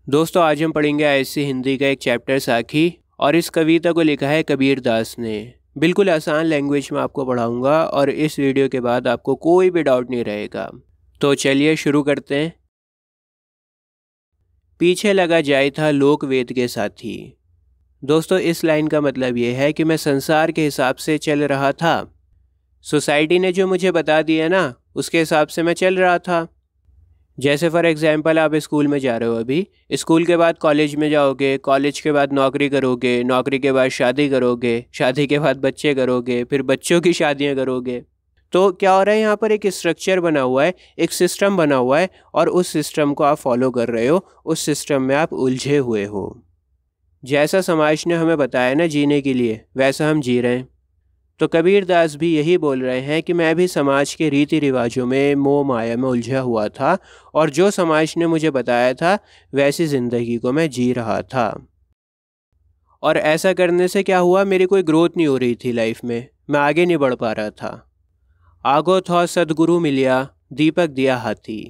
दोस्तों आज हम पढ़ेंगे आईएससी हिंदी का एक चैप्टर साखी और इस कविता को लिखा है कबीर दास ने। बिल्कुल आसान लैंग्वेज में आपको पढ़ाऊंगा और इस वीडियो के बाद आपको कोई भी डाउट नहीं रहेगा। तो चलिए शुरू करते हैं। पीछे लगा जाए था लोक वेद के साथी। दोस्तों इस लाइन का मतलब ये है कि मैं संसार के हिसाब से चल रहा था। सोसाइटी ने जो मुझे बता दिया ना उसके हिसाब से मैं चल रहा था। जैसे फॉर एग्जांपल आप स्कूल में जा रहे हो, अभी स्कूल के बाद कॉलेज में जाओगे, कॉलेज के बाद नौकरी करोगे, नौकरी के बाद शादी करोगे, शादी के बाद बच्चे करोगे, फिर बच्चों की शादियां करोगे। तो क्या हो रहा है, यहाँ पर एक स्ट्रक्चर बना हुआ है, एक सिस्टम बना हुआ है और उस सिस्टम को आप फॉलो कर रहे हो, उस सिस्टम में आप उलझे हुए हो। जैसा समाज ने हमें बताया ना जीने के लिए वैसा हम जी रहे हैं। तो कबीर दास भी यही बोल रहे हैं कि मैं भी समाज के रीति रिवाजों में मोह माया में उलझा हुआ था और जो समाज ने मुझे बताया था वैसी ज़िंदगी को मैं जी रहा था। और ऐसा करने से क्या हुआ, मेरी कोई ग्रोथ नहीं हो रही थी लाइफ में, मैं आगे नहीं बढ़ पा रहा था। आगो थो सदगुरु मिलिया दीपक दिया हाथी।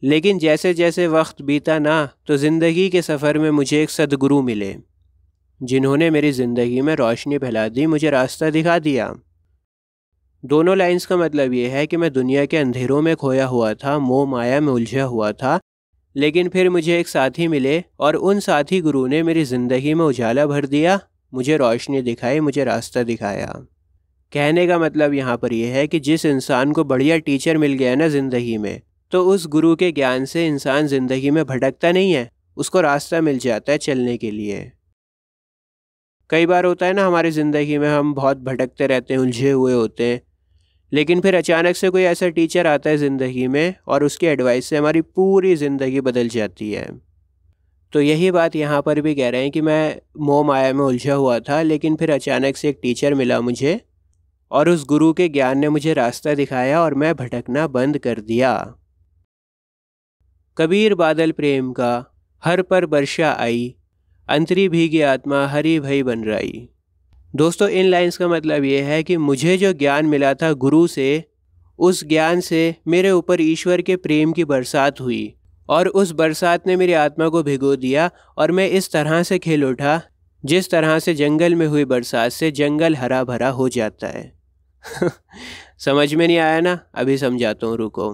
लेकिन जैसे जैसे वक्त बीता ना तो ज़िंदगी के सफ़र में मुझे एक सदगुरु मिले जिन्होंने मेरी ज़िंदगी में रोशनी फैला दी, मुझे रास्ता दिखा दिया। दोनों लाइंस का मतलब ये है कि मैं दुनिया के अंधेरों में खोया हुआ था, मोह माया में उलझा हुआ था, लेकिन फिर मुझे एक साथी मिले और उन साथी गुरु ने मेरी ज़िंदगी में उजाला भर दिया, मुझे रोशनी दिखाई, मुझे रास्ता दिखाया। कहने का मतलब यहाँ पर यह है कि जिस इंसान को बढ़िया टीचर मिल गया ना ज़िंदगी में, तो उस गुरु के ज्ञान से इंसान ज़िंदगी में भटकता नहीं है, उसको रास्ता मिल जाता है चलने के लिए। कई बार होता है ना हमारी ज़िंदगी में, हम बहुत भटकते रहते हैं, उलझे हुए होते हैं, लेकिन फिर अचानक से कोई ऐसा टीचर आता है ज़िंदगी में और उसकी एडवाइस से हमारी पूरी ज़िंदगी बदल जाती है। तो यही बात यहाँ पर भी कह रहे हैं कि मैं मोह माया में उलझा हुआ था, लेकिन फिर अचानक से एक टीचर मिला मुझे और उस गुरु के ज्ञान ने मुझे रास्ता दिखाया और मैं भटकना बंद कर दिया। कबीर बादल प्रेम का हर पर वर्षा आई, अंतरी भीगी आत्मा हरी भई बन रही। दोस्तों इन लाइंस का मतलब ये है कि मुझे जो ज्ञान मिला था गुरु से, उस ज्ञान से मेरे ऊपर ईश्वर के प्रेम की बरसात हुई और उस बरसात ने मेरी आत्मा को भिगो दिया और मैं इस तरह से खिल उठा जिस तरह से जंगल में हुई बरसात से जंगल हरा भरा हो जाता है। समझ में नहीं आया ना? अभी समझाता हूँ, रुको।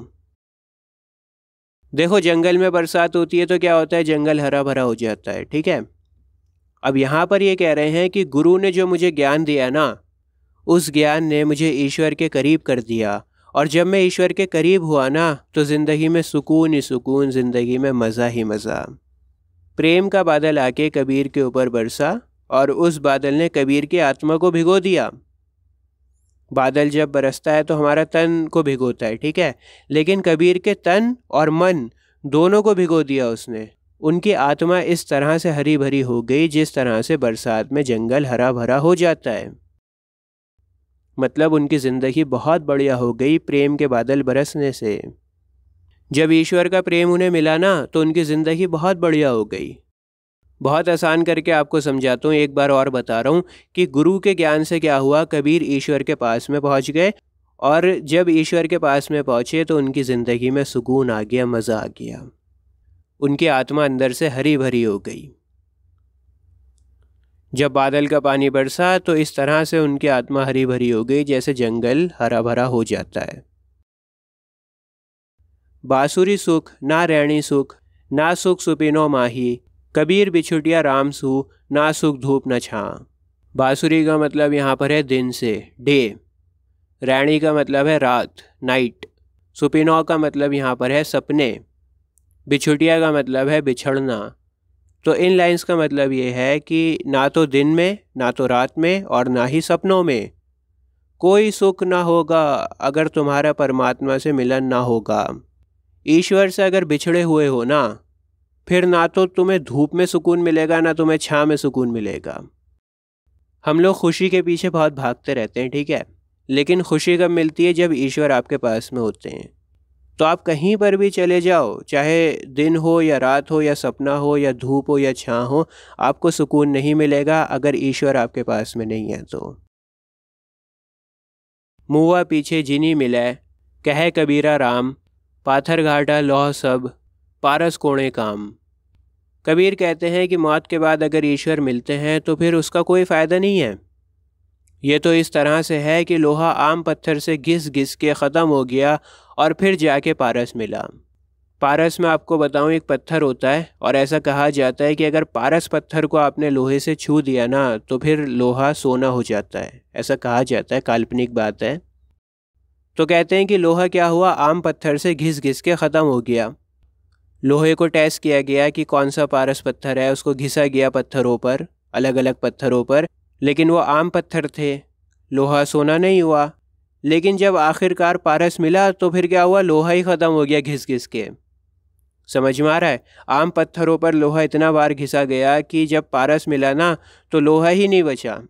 देखो जंगल में बरसात होती है तो क्या होता है, जंगल हरा भरा हो जाता है, ठीक है। अब यहाँ पर ये कह रहे हैं कि गुरु ने जो मुझे ज्ञान दिया ना, उस ज्ञान ने मुझे ईश्वर के करीब कर दिया और जब मैं ईश्वर के करीब हुआ ना तो ज़िंदगी में सुकून ही सुकून, ज़िंदगी में मज़ा ही मज़ा। प्रेम का बादल आके कबीर के ऊपर बरसा और उस बादल ने कबीर की आत्मा को भिगो दिया। बादल जब बरसता है तो हमारा तन को भिगोता है, ठीक है, लेकिन कबीर के तन और मन दोनों को भिगो दिया उसने। उनकी आत्मा इस तरह से हरी भरी हो गई जिस तरह से बरसात में जंगल हरा भरा हो जाता है। मतलब उनकी ज़िंदगी बहुत बढ़िया हो गई प्रेम के बादल बरसने से। जब ईश्वर का प्रेम उन्हें मिला ना तो उनकी ज़िंदगी बहुत बढ़िया हो गई। बहुत आसान करके आपको समझाता हूँ, एक बार और बता रहा हूँ कि गुरु के ज्ञान से क्या हुआ, कबीर ईश्वर के पास में पहुँच गए और जब ईश्वर के पास में पहुँचे तो उनकी ज़िंदगी में सुकून आ गया, मज़ा आ गया, उनकी आत्मा अंदर से हरी भरी हो गई। जब बादल का पानी बरसा तो इस तरह से उनकी आत्मा हरी भरी हो गई जैसे जंगल हरा भरा हो जाता है। बांसुरी सुख ना रैणी सुख, ना सुख सुपिनो माही, कबीर बिछुटिया राम सू, ना सुख धूप न छां। बांसुरी का मतलब यहाँ पर है दिन से, डे। रैणी का मतलब है रात, नाइट। सुपिनो का मतलब यहाँ पर है सपने। बिछुटिया का मतलब है बिछड़ना। तो इन लाइंस का मतलब ये है कि ना तो दिन में, ना तो रात में और ना ही सपनों में कोई सुख ना होगा अगर तुम्हारा परमात्मा से मिलन ना होगा। ईश्वर से अगर बिछड़े हुए हो ना, फिर ना तो तुम्हें धूप में सुकून मिलेगा ना तुम्हें छाँव में सुकून मिलेगा। हम लोग खुशी के पीछे बहुत भागते रहते हैं, ठीक है, लेकिन खुशी कब मिलती है, जब ईश्वर आपके पास में होते हैं। तो आप कहीं पर भी चले जाओ, चाहे दिन हो या रात हो या सपना हो या धूप हो या छाँ हो, आपको सुकून नहीं मिलेगा अगर ईश्वर आपके पास में नहीं है तो। मुआ पीछे जिनी मिले कहे कबीरा राम, पाथर घाटा लौह सब पारस कोणे काम। कबीर कहते हैं कि मौत के बाद अगर ईश्वर मिलते हैं तो फिर उसका कोई फ़ायदा नहीं है। ये तो इस तरह से है कि लोहा आम पत्थर से घिस घिस के ख़त्म हो गया और फिर जाके पारस मिला। पारस में आपको बताऊं एक पत्थर होता है और ऐसा कहा जाता है कि अगर पारस पत्थर को आपने लोहे से छू दिया ना तो फिर लोहा सोना हो जाता है, ऐसा कहा जाता है, काल्पनिक बात है। तो कहते हैं कि लोहा क्या हुआ, आम पत्थर से घिस घिस के ख़त्म हो गया। लोहे को टेस्ट किया गया कि कौन सा पारस पत्थर है, उसको घिसा गया पत्थरों पर, अलग अलग पत्थरों पर, लेकिन वो आम पत्थर थे, लोहा सोना नहीं हुआ। लेकिन जब आखिरकार पारस मिला तो फिर क्या हुआ, लोहा ही ख़त्म हो गया घिस घिस के। समझ में आ रहा है? आम पत्थरों पर लोहा इतना बार घिसा गया कि जब पारस मिला ना तो लोहा ही नहीं बचा,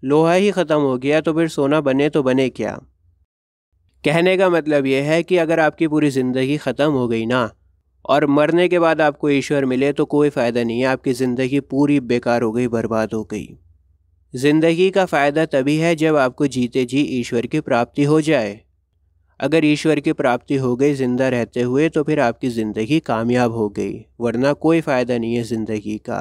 लोहा ही ख़त्म हो गया, तो फिर सोना बने तो बने क्या। कहने का मतलब यह है कि अगर आपकी पूरी ज़िंदगी ख़त्म हो गई ना और मरने के बाद आपको ईश्वर मिले तो कोई फ़ायदा नहीं है, आपकी ज़िंदगी पूरी बेकार हो गई, बर्बाद हो गई। ज़िंदगी का फ़ायदा तभी है जब आपको जीते जी ईश्वर की प्राप्ति हो जाए। अगर ईश्वर की प्राप्ति हो गई ज़िंदा रहते हुए तो फिर आपकी ज़िंदगी कामयाब हो गई, वरना कोई फ़ायदा नहीं है ज़िंदगी का।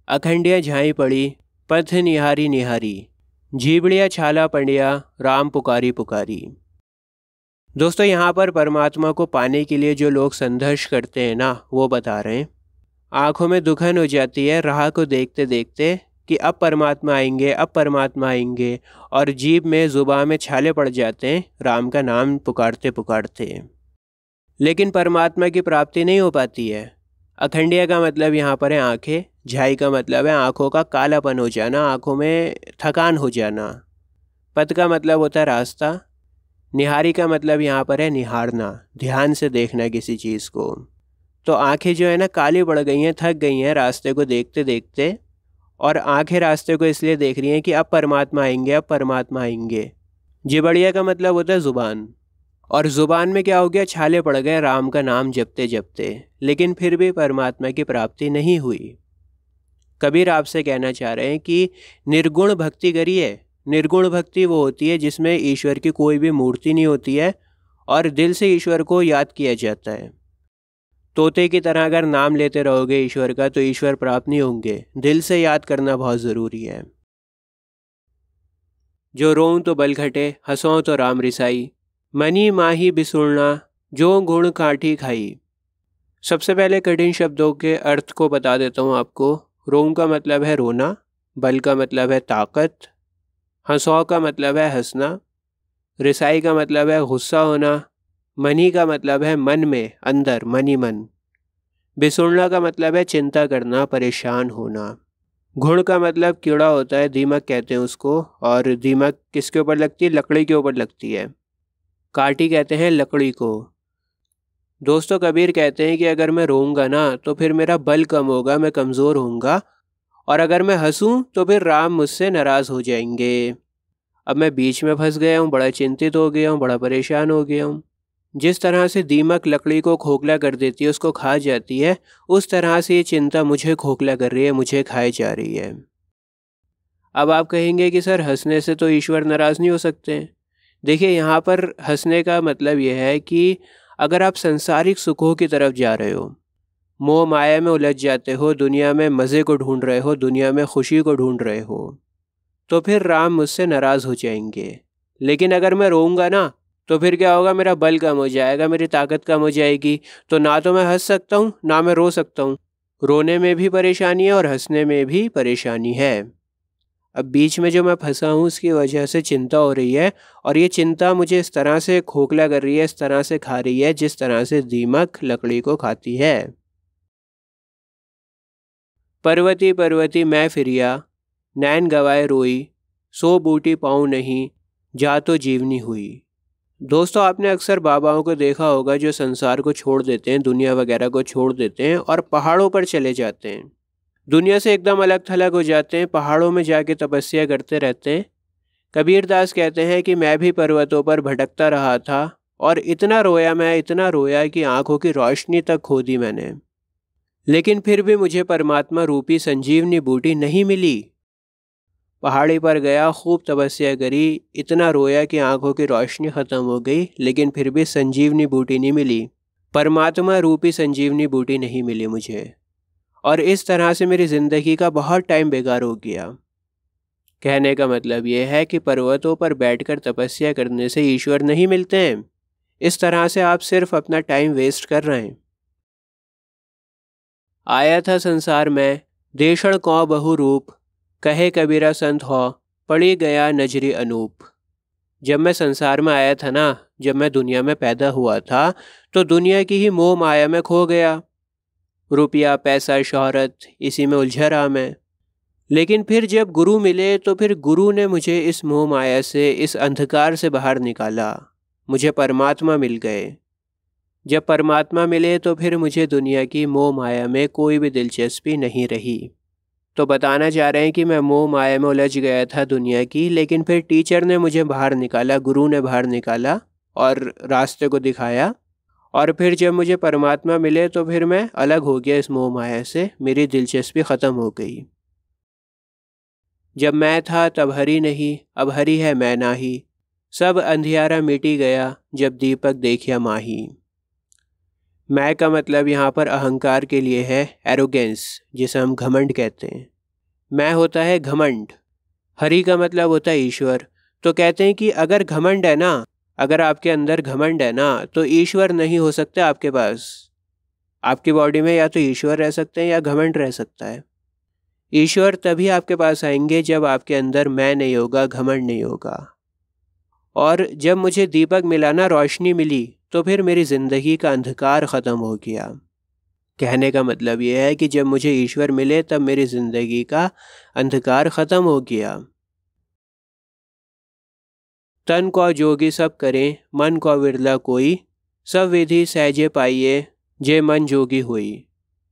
अखंडिया झाई पड़ी, पथ निहारी निहारी, झीबड़िया छाला पंडिया, राम पुकारी पुकारी। दोस्तों यहाँ पर परमात्मा को पाने के लिए जो लोग संघर्ष करते हैं ना, वो बता रहे हैं। आँखों में दुखन हो जाती है राह को देखते देखते कि अब परमात्मा आएंगे, अब परमात्मा आएंगे, और जीभ में ज़ुबान में छाले पड़ जाते हैं राम का नाम पुकारते पुकारते, लेकिन परमात्मा की प्राप्ति नहीं हो पाती है। अखंडिया का मतलब यहाँ पर है आँखें, झाई का मतलब है आँखों का कालापन हो जाना, आँखों में थकान हो जाना। पथ का मतलब होता है रास्ता, निहारी का मतलब यहाँ पर है निहारना, ध्यान से देखना किसी चीज़ को। तो आँखें जो है ना काली पड़ गई हैं, थक गई हैं रास्ते को देखते देखते, और आँखें रास्ते को इसलिए देख रही हैं कि अब परमात्मा आएंगे, अब परमात्मा आएंगे। जिबड़िया का मतलब होता है ज़ुबान, और ज़ुबान में क्या हो गया, छाले पड़ गए राम का नाम जपते जपते, लेकिन फिर भी परमात्मा की प्राप्ति नहीं हुई। कबीर आपसे कहना चाह रहे हैं कि निर्गुण भक्ति करिए। निर्गुण भक्ति वो होती है जिसमें ईश्वर की कोई भी मूर्ति नहीं होती है और दिल से ईश्वर को याद किया जाता है। तोते की तरह अगर नाम लेते रहोगे ईश्वर का तो ईश्वर प्राप्त नहीं होंगे, दिल से याद करना बहुत ज़रूरी है। जो रोऊं तो बल घटे, हंसों तो राम रिसाई, मनी माही बिसुड़ना, जो गुण काठी खाई। सबसे पहले कठिन शब्दों के अर्थ को बता देता हूँ आपको। रोऊं का मतलब है रोना, बल का मतलब है ताकत, हंसों का मतलब है हंसना, रिसाई का मतलब है गुस्सा होना, मनी का मतलब है मन में, अंदर, मनी मन, बिसुड़ना का मतलब है चिंता करना, परेशान होना। घुण का मतलब कीड़ा होता है, दीमक कहते हैं उसको, और दीमक किसके ऊपर लगती है, लकड़ी के ऊपर लगती है। काटी कहते हैं लकड़ी को। दोस्तों कबीर कहते हैं कि अगर मैं रोऊंगा ना तो फिर मेरा बल कम होगा, मैं कमज़ोर होऊंगा, और अगर मैं हंसूं तो फिर राम मुझसे नाराज़ हो जाएंगे। अब मैं बीच में फंस गया हूँ, बड़ा चिंतित हो गया हूँ, बड़ा परेशान हो गया हूँ। जिस तरह से दीमक लकड़ी को खोखला कर देती है, उसको खा जाती है, उस तरह से ये चिंता मुझे खोखला कर रही है, मुझे खाई जा रही है। अब आप कहेंगे कि सर हंसने से तो ईश्वर नाराज़ नहीं हो सकते। देखिए यहाँ पर हंसने का मतलब यह है कि अगर आप संसारिक सुखों की तरफ जा रहे हो, मोह माया में उलझ जाते हो, दुनिया में मज़े को ढूंढ रहे हो, दुनिया में खुशी को ढूंढ रहे हो, तो फिर राम मुझसे नाराज़ हो जाएंगे। लेकिन अगर मैं रोऊंगा ना तो फिर क्या होगा, मेरा बल कम हो जाएगा, मेरी ताकत कम हो जाएगी, तो ना तो मैं हंस सकता हूँ ना मैं रो सकता हूँ। रोने में भी परेशानी है और हंसने में भी परेशानी है। अब बीच में जो मैं फंसा हूँ उसकी वजह से चिंता हो रही है, और ये चिंता मुझे इस तरह से खोखला कर रही है, इस तरह से खा रही है जिस तरह से दीमक लकड़ी को खाती है। पर्वती पर्वती मैं फिरिया, नैन गवाए रोई, सो बूटी पाऊँ नहीं, जा तो जीवनी हुई। दोस्तों आपने अक्सर बाबाओं को देखा होगा जो संसार को छोड़ देते हैं, दुनिया वगैरह को छोड़ देते हैं और पहाड़ों पर चले जाते हैं, दुनिया से एकदम अलग थलग हो जाते हैं, पहाड़ों में जाके तपस्या करते रहते हैं। कबीर दास कहते हैं कि मैं भी पर्वतों पर भटकता रहा था और इतना रोया, मैं इतना रोया कि आंखों की रोशनी तक खो दी मैंने, लेकिन फिर भी मुझे परमात्मा रूपी संजीवनी बूटी नहीं मिली। पहाड़ी पर गया, खूब तपस्या करी, इतना रोया कि आंखों की रोशनी ख़त्म हो गई, लेकिन फिर भी संजीवनी बूटी नहीं मिली। परमात्मा रूपी संजीवनी बूटी नहीं मिली मुझे, और इस तरह से मेरी ज़िंदगी का बहुत टाइम बेकार हो गया। कहने का मतलब ये है कि पर्वतों पर बैठकर तपस्या करने से ईश्वर नहीं मिलते हैं। इस तरह से आप सिर्फ अपना टाइम वेस्ट कर रहे हैं। आया था संसार में देशण कौ बहु रूप, कहे कबीरा संत हो पड़ी गया नजरी अनूप। जब मैं संसार में आया था ना, जब मैं दुनिया में पैदा हुआ था, तो दुनिया की ही मोह माया में खो गया। रुपया, पैसा, शोहरत, इसी में उलझा रहा मैं। लेकिन फिर जब गुरु मिले तो फिर गुरु ने मुझे इस मोह माया से, इस अंधकार से बाहर निकाला। मुझे परमात्मा मिल गए। जब परमात्मा मिले तो फिर मुझे दुनिया की मोह माया में कोई भी दिलचस्पी नहीं रही। तो बताना चाह रहे हैं कि मैं मोह माया में उलझ गया था दुनिया की, लेकिन फिर टीचर ने मुझे बाहर निकाला, गुरु ने बाहर निकाला और रास्ते को दिखाया। और फिर जब मुझे परमात्मा मिले तो फिर मैं अलग हो गया इस मोह माया से, मेरी दिलचस्पी ख़त्म हो गई। जब मैं था तब हरि नहीं, अब हरि है मैं नाही, सब अंधियारा मिटी गया जब दीपक देखिया माही। मैं का मतलब यहाँ पर अहंकार के लिए है, एरोगेंस, जिसे हम घमंड कहते हैं। मैं होता है घमंड, हरि का मतलब होता है ईश्वर। तो कहते हैं कि अगर घमंड है ना, अगर आपके अंदर घमंड है ना, तो ईश्वर नहीं हो सकते आपके पास। आपकी बॉडी में या तो ईश्वर रह सकते हैं या घमंड रह सकता है। ईश्वर तभी आपके पास आएंगे जब आपके अंदर मैं नहीं होगा, घमंड नहीं होगा। और जब मुझे दीपक मिला ना, रोशनी मिली, तो फिर मेरी ज़िंदगी का अंधकार ख़त्म हो गया। कहने का मतलब ये है कि जब मुझे ईश्वर मिले तब मेरी ज़िंदगी का अंधकार ख़त्म हो गया। तन को जोगी सब करें, मन को विरला कोई, सब विधि सहजे पाइए, जे मन जोगी हुई।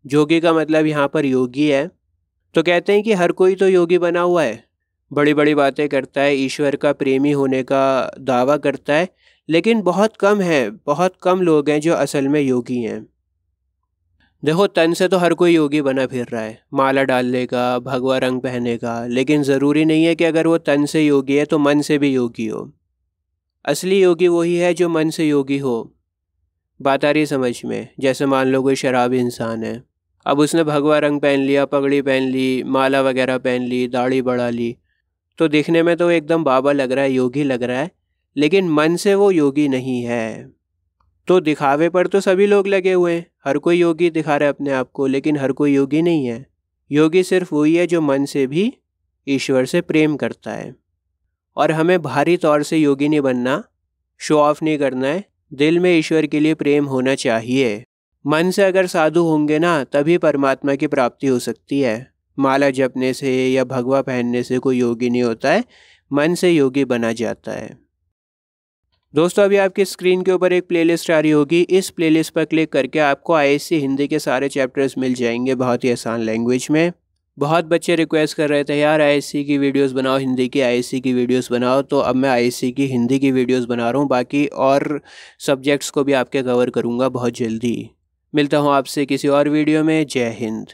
जोगी का मतलब यहाँ पर योगी है। तो कहते हैं कि हर कोई तो योगी बना हुआ है, बड़ी बड़ी बातें करता है, ईश्वर का प्रेमी होने का दावा करता है, लेकिन बहुत कम है, बहुत कम लोग हैं जो असल में योगी हैं। देखो, तन से तो हर कोई योगी बना फिर रहा है, माला डाल लेगा, भगवा रंग पहनेगा, लेकिन ज़रूरी नहीं है कि अगर वो तन से योगी है तो मन से भी योगी हो। असली योगी वही है जो मन से योगी हो। बात आ रही समझ में? जैसे मान लो कोई शराबी इंसान है, अब उसने भगवा रंग पहन लिया, पगड़ी पहन ली, माला वगैरह पहन ली, दाढ़ी बढ़ा ली, तो दिखने में तो एकदम बाबा लग रहा है, योगी लग रहा है, लेकिन मन से वो योगी नहीं है। तो दिखावे पर तो सभी लोग लगे हुए हैं, हर कोई योगी दिखा रहा है अपने आप को, लेकिन हर कोई योगी नहीं है। योगी सिर्फ वही है जो मन से भी ईश्वर से प्रेम करता है। और हमें भारी तौर से योगी नहीं बनना, शो ऑफ नहीं करना है, दिल में ईश्वर के लिए प्रेम होना चाहिए। मन से अगर साधु होंगे ना, तभी परमात्मा की प्राप्ति हो सकती है। माला जपने से या भगवा पहनने से कोई योगी नहीं होता है, मन से योगी बना जाता है। दोस्तों, अभी आपकी स्क्रीन के ऊपर एक प्लेलिस्ट आ रही होगी, इस प्लेलिस्ट पर क्लिक करके आपको आईएससी हिंदी के सारे चैप्टर्स मिल जाएंगे बहुत ही आसान लैंग्वेज में। बहुत बच्चे रिक्वेस्ट कर रहे थे यार आईएससी की वीडियोस बनाओ, हिंदी की आईएससी की वीडियोस बनाओ, तो अब मैं आईएससी की हिंदी की वीडियोस बना रहा हूँ। बाकी और सब्जेक्ट्स को भी आपके कवर करूँगा बहुत जल्दी। मिलता हूँ आपसे किसी और वीडियो में। जय हिंद।